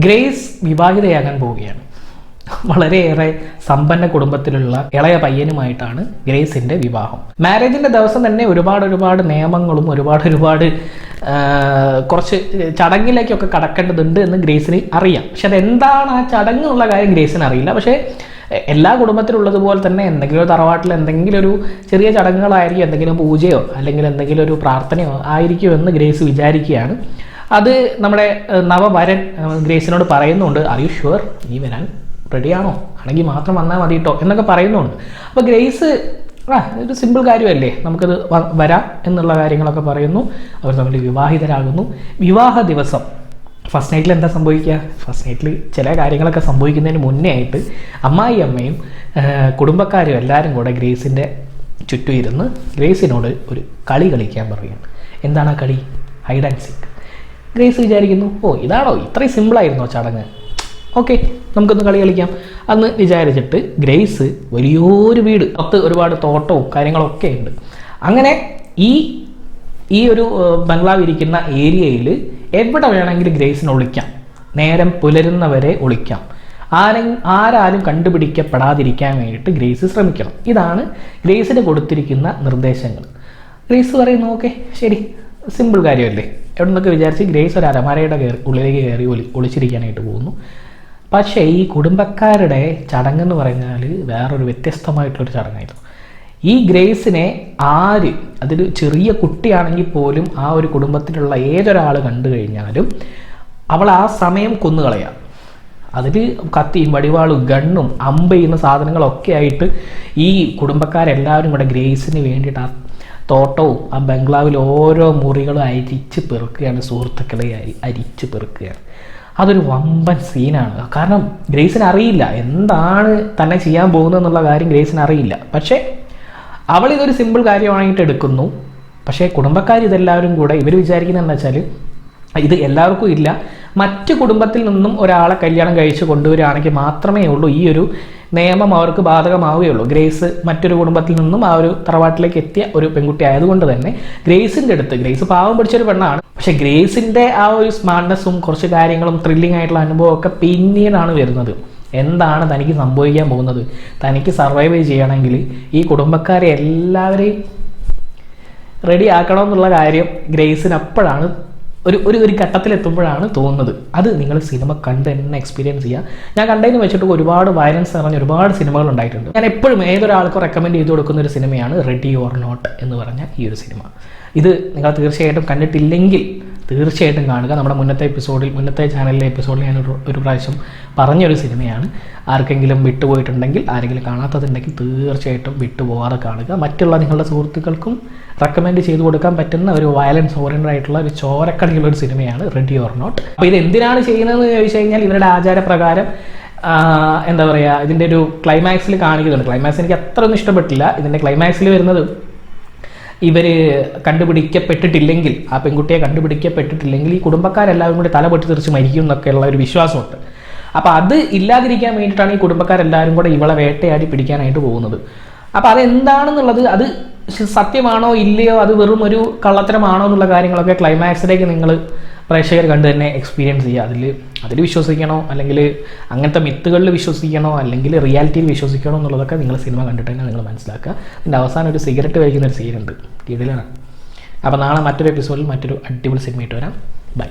Grace വിവാഹിതയാകാൻ പോവുകയാണ്. വളരെയേറെ സമ്പന്ന കുടുംബത്തിലുള്ള ഇളയ പയ്യനുമായിട്ടാണ് ഗ്രേസിൻ്റെ വിവാഹം. മാരേജിൻ്റെ ദിവസം തന്നെ ഒരുപാട് നിയമങ്ങളും ഒരുപാട് കുറച്ച് ചടങ്ങിലേക്കൊക്കെ കടക്കേണ്ടതുണ്ട് എന്ന് ഗ്രേസിന് അറിയാം. പക്ഷെ അതെന്താണ് ആ ചടങ്ങ് എന്നുള്ള കാര്യം ഗ്രേസിന് അറിയില്ല. പക്ഷേ എല്ലാ കുടുംബത്തിലുള്ളതുപോലെ തന്നെ എന്തെങ്കിലും ഒരു തറവാട്ടിൽ എന്തെങ്കിലും ഒരു ചെറിയ ചടങ്ങുകളായിരിക്കും, എന്തെങ്കിലും പൂജയോ അല്ലെങ്കിൽ എന്തെങ്കിലും ഒരു പ്രാർത്ഥനയോ ആയിരിക്കുമെന്ന് ഗ്രേസ് വിചാരിക്കുകയാണ്. അത് നമ്മുടെ നവവരൻ ഗ്രേസിനോട് പറയുന്നുണ്ട്, ആർ യു ഷുവർ, നീ വരാൻ റെഡിയാണോ, ആണെങ്കിൽ മാത്രം വന്നാൽ മതി കേട്ടോ എന്നൊക്കെ പറയുന്നുണ്ട്. അപ്പോൾ ഗ്രേസ് ഒരു സിമ്പിൾ കാര്യമല്ലേ, നമുക്കത് വരാം എന്നുള്ള കാര്യങ്ങളൊക്കെ പറയുന്നു. അവർ തമ്മിൽ വിവാഹിതരാകുന്നു. വിവാഹ ദിവസം ഫസ്റ്റ് നൈറ്റിൽ എന്താ സംഭവിക്കുക? ഫസ്റ്റ് നൈറ്റിൽ ചില കാര്യങ്ങളൊക്കെ സംഭവിക്കുന്നതിന് മുന്നേ ആയിട്ട് അമ്മായിയമ്മയും കുടുംബക്കാരും എല്ലാവരും കൂടെ ഗ്രേസിൻ്റെ ചുറ്റും ഇരുന്ന് ഗ്രേസിനോട് ഒരു കളി കളിക്കാൻ പറയുകയാണ്. എന്താണ് ആ കളി? Hide and seek. ഗ്രേസ് വിചാരിക്കുന്നു, ഇതാണോ ഇത്രയും സിമ്പിളായിരുന്നോ ചടങ്ങ്, ഓക്കെ നമുക്കൊന്ന് കളി കളിക്കാം അന്ന് വിചാരിച്ചിട്ട് ഗ്രേസ് വലിയൊരു വീട്, പുറത്ത് ഒരുപാട് തോട്ടവും കാര്യങ്ങളൊക്കെ ഉണ്ട്. അങ്ങനെ ഈ ഒരു ബംഗ്ലാവ് ഇരിക്കുന്ന ഏരിയയിൽ എവിടെ വേണമെങ്കിലും ഗ്രേസിന് ഒളിക്കാം, നേരം പുലരുന്നവരെ ഒളിക്കാം, ആരാലും കണ്ടുപിടിക്കപ്പെടാതിരിക്കാൻ വേണ്ടിയിട്ട് ഗ്രേസ് ശ്രമിക്കണം. ഇതാണ് ഗ്രേസിന് കൊടുത്തിരിക്കുന്ന നിർദ്ദേശങ്ങൾ. ഗ്രേസ് പറയുന്നു, ഓക്കെ ശരി, സിമ്പിൾ കാര്യമല്ലേ എവിടെ നിന്നൊക്കെ വിചാരിച്ച് ഗ്രേസ് ഒരു അലമാരയുടെ ഉള്ളിലേക്ക് കയറി ഒളിച്ചിരിക്കാനായിട്ട് പോകുന്നു. പക്ഷേ ഈ കുടുംബക്കാരുടെ ചടങ്ങെന്ന് പറഞ്ഞാൽ വേറൊരു വ്യത്യസ്തമായിട്ടുള്ളൊരു ചടങ്ങായിരുന്നു. ഈ ഗ്രേസിനെ അതിൽ ചെറിയ കുട്ടിയാണെങ്കിൽ പോലും ആ ഒരു കുടുംബത്തിലുള്ള ഏതൊരാൾ കണ്ടു കഴിഞ്ഞാലും അവൾ ആ സമയം കൊന്നുകളയാം. അതിൽ കത്തിയും വടിവാളും ഗണ്ണും അമ്പ് ചെയ്യുന്ന സാധനങ്ങളൊക്കെ ആയിട്ട് ഈ കുടുംബക്കാരെല്ലാവരും കൂടെ ഗ്രേസിന് വേണ്ടിയിട്ട് ആ തോട്ടവും ആ ബംഗ്ലാവിൽ ഓരോ മുറികളും അരിച്ച് പെറുക്കുകയാണ്, സുഹൃത്തുക്കളെ അരിച്ച് പെറുക്കുകയാണ്. അതൊരു വമ്പൻ സീനാണ്. കാരണം ഗ്രേസിന് അറിയില്ല എന്താണ് തന്നെ ചെയ്യാൻ പോകുന്നതെന്നുള്ള കാര്യം ഗ്രേസിന് അറിയില്ല. പക്ഷേ അവളിതൊരു സിമ്പിൾ കാര്യമായിട്ട് എടുക്കുന്നു. പക്ഷേ കുടുംബക്കാർ ഇതെല്ലാവരും കൂടെ ഇവർ വിചാരിക്കുന്നത് എന്താ വെച്ചാൽ ഇത് എല്ലാവർക്കും ഇല്ല, മറ്റു കുടുംബത്തിൽ നിന്നും ഒരാളെ കല്യാണം കഴിച്ച് കൊണ്ടുവരികയാണെങ്കിൽ മാത്രമേ ഉള്ളൂ ഈ ഒരു നിയമം അവർക്ക് ബാധകമാവുകയുള്ളൂ. ഗ്രേസ് മറ്റൊരു കുടുംബത്തിൽ നിന്നും ആ ഒരു തറവാട്ടിലേക്ക് എത്തിയ ഒരു പെൺകുട്ടി ആയതുകൊണ്ട് തന്നെ ഗ്രേസിൻ്റെ അടുത്ത്, ഗ്രേസ് പാവം പിടിച്ചൊരു പെണ്ണാണ്, പക്ഷെ ഗ്രേസിൻ്റെ ആ ഒരു സ്മാർട്ട്നെസ്സും കുറച്ച് കാര്യങ്ങളും ത്രില്ലിംഗ് ആയിട്ടുള്ള അനുഭവമൊക്കെ പിന്നീടാണ് വരുന്നത്. എന്താണ് തനിക്ക് സംഭവിക്കാൻ പോകുന്നത്, തനിക്ക് സർവൈവ് ചെയ്യണമെങ്കിൽ ഈ കുടുംബക്കാരെ എല്ലാവരെയും റെഡി ആക്കണമെന്നുള്ള കാര്യം ഗ്രേസിന് അപ്പോഴാണ് ഒരു ഘട്ടത്തിലെത്തുമ്പോഴാണ് തോന്നുന്നത്. അത് നിങ്ങൾ സിനിമ കണ്ട് തന്നെ എക്സ്പീരിയൻസ് ചെയ്യുക. ഞാൻ കണ്ടതിന് വെച്ചിട്ട് ഒരുപാട് വയലൻസ് നിറഞ്ഞ ഒരുപാട് സിനിമകൾ ഉണ്ടായിട്ടുണ്ട്. ഞാൻ എപ്പോഴും ഏതൊരാൾക്കും റെക്കമെൻഡ് ചെയ്ത് കൊടുക്കുന്ന ഒരു സിനിമയാണ് റെഡി ഓർ നോട്ട് എന്ന് പറഞ്ഞ ഈ ഒരു സിനിമ. ഇത് നിങ്ങൾ തീർച്ചയായിട്ടും കണ്ടിട്ടില്ലെങ്കിൽ തീർച്ചയായിട്ടും കാണുക. നമ്മുടെ മുന്നത്തെ ചാനലിലെ എപ്പിസോഡിൽ ഞാൻ ഒരു പ്രാവശ്യം പറഞ്ഞൊരു സിനിമയാണ്. ആർക്കെങ്കിലും വിട്ടുപോയിട്ടുണ്ടെങ്കിൽ, ആരെങ്കിലും കാണാത്തതുണ്ടെങ്കിൽ തീർച്ചയായിട്ടും വിട്ടുപോകാതെ കാണുക. മറ്റുള്ള നിങ്ങളുടെ സുഹൃത്തുക്കൾക്കും റെക്കമെൻഡ് ചെയ്ത് കൊടുക്കാൻ പറ്റുന്ന ഒരു വയലൻസ് ഓറിയൻറ്റഡ് ആയിട്ടുള്ള ഒരു ചോരക്കടിയുള്ള ഒരു സിനിമയാണ് റെഡി ഓർ നോട്ട്. അപ്പോൾ ഇത് എന്തിനാണ് ചെയ്യുന്നതെന്ന് ചോദിച്ചു കഴിഞ്ഞാൽ ഇവരുടെ ആചാരപ്രകാരം എന്താ പറയുക, ഇതിൻ്റെ ഒരു ക്ലൈമാക്സിൽ കാണിക്കുന്നുണ്ട്. ക്ലൈമാക്സ് എനിക്ക് അത്ര ഒന്നും ഇഷ്ടപ്പെട്ടില്ല. ഇതിൻ്റെ ക്ലൈമാക്സിൽ വരുന്നത് ഇവർ കണ്ടുപിടിക്കപ്പെട്ടിട്ടില്ലെങ്കിൽ, ആ പെൺകുട്ടിയെ കണ്ടുപിടിക്കപ്പെട്ടിട്ടില്ലെങ്കിൽ ഈ കുടുംബക്കാരെല്ലാവരും കൂടി തല പൊട്ടി തെറിച്ച് മരിക്കും എന്നൊക്കെയുള്ള ഒരു വിശ്വാസമുണ്ട്. അപ്പോൾ അത് ഇല്ലാതിരിക്കാൻ വേണ്ടിയിട്ടാണ് ഈ കുടുംബക്കാരെല്ലാവരും കൂടെ ഇവളെ വേട്ടയാടി പിടിക്കാനായിട്ട് പോകുന്നത്. അപ്പോൾ അതെന്താണെന്നുള്ളത്, അത് സത്യമാണോ ഇല്ലയോ, അത് വെറും ഒരു കള്ളത്തരമാണോ എന്നുള്ള കാര്യങ്ങളൊക്കെ ക്ലൈമാക്സിലേക്ക് നിങ്ങൾ പ്രേക്ഷകർ കണ്ട് തന്നെ എക്സ്പീരിയൻസ് ചെയ്യുക. അതിൽ വിശ്വസിക്കണോ, അല്ലെങ്കിൽ അങ്ങനത്തെ മിത്തുകളിൽ വിശ്വസിക്കണോ, അല്ലെങ്കിൽ റിയാലിറ്റിയിൽ വിശ്വസിക്കണോ എന്നുള്ളതൊക്കെ നിങ്ങൾ സിനിമ കണ്ടിട്ട് തന്നെ നിങ്ങൾ മനസ്സിലാക്കുക. അതിൻ്റെ അവസാനം ഒരു സിഗരറ്റ് കഴിക്കുന്ന ഒരു സീനുണ്ട്, കിടിലാണ്. അപ്പോൾ നാളെ മറ്റൊരു എപ്പിസോഡിൽ മറ്റൊരു അടിപൊളി സിനിമയായിട്ട് വരാം. ബൈ.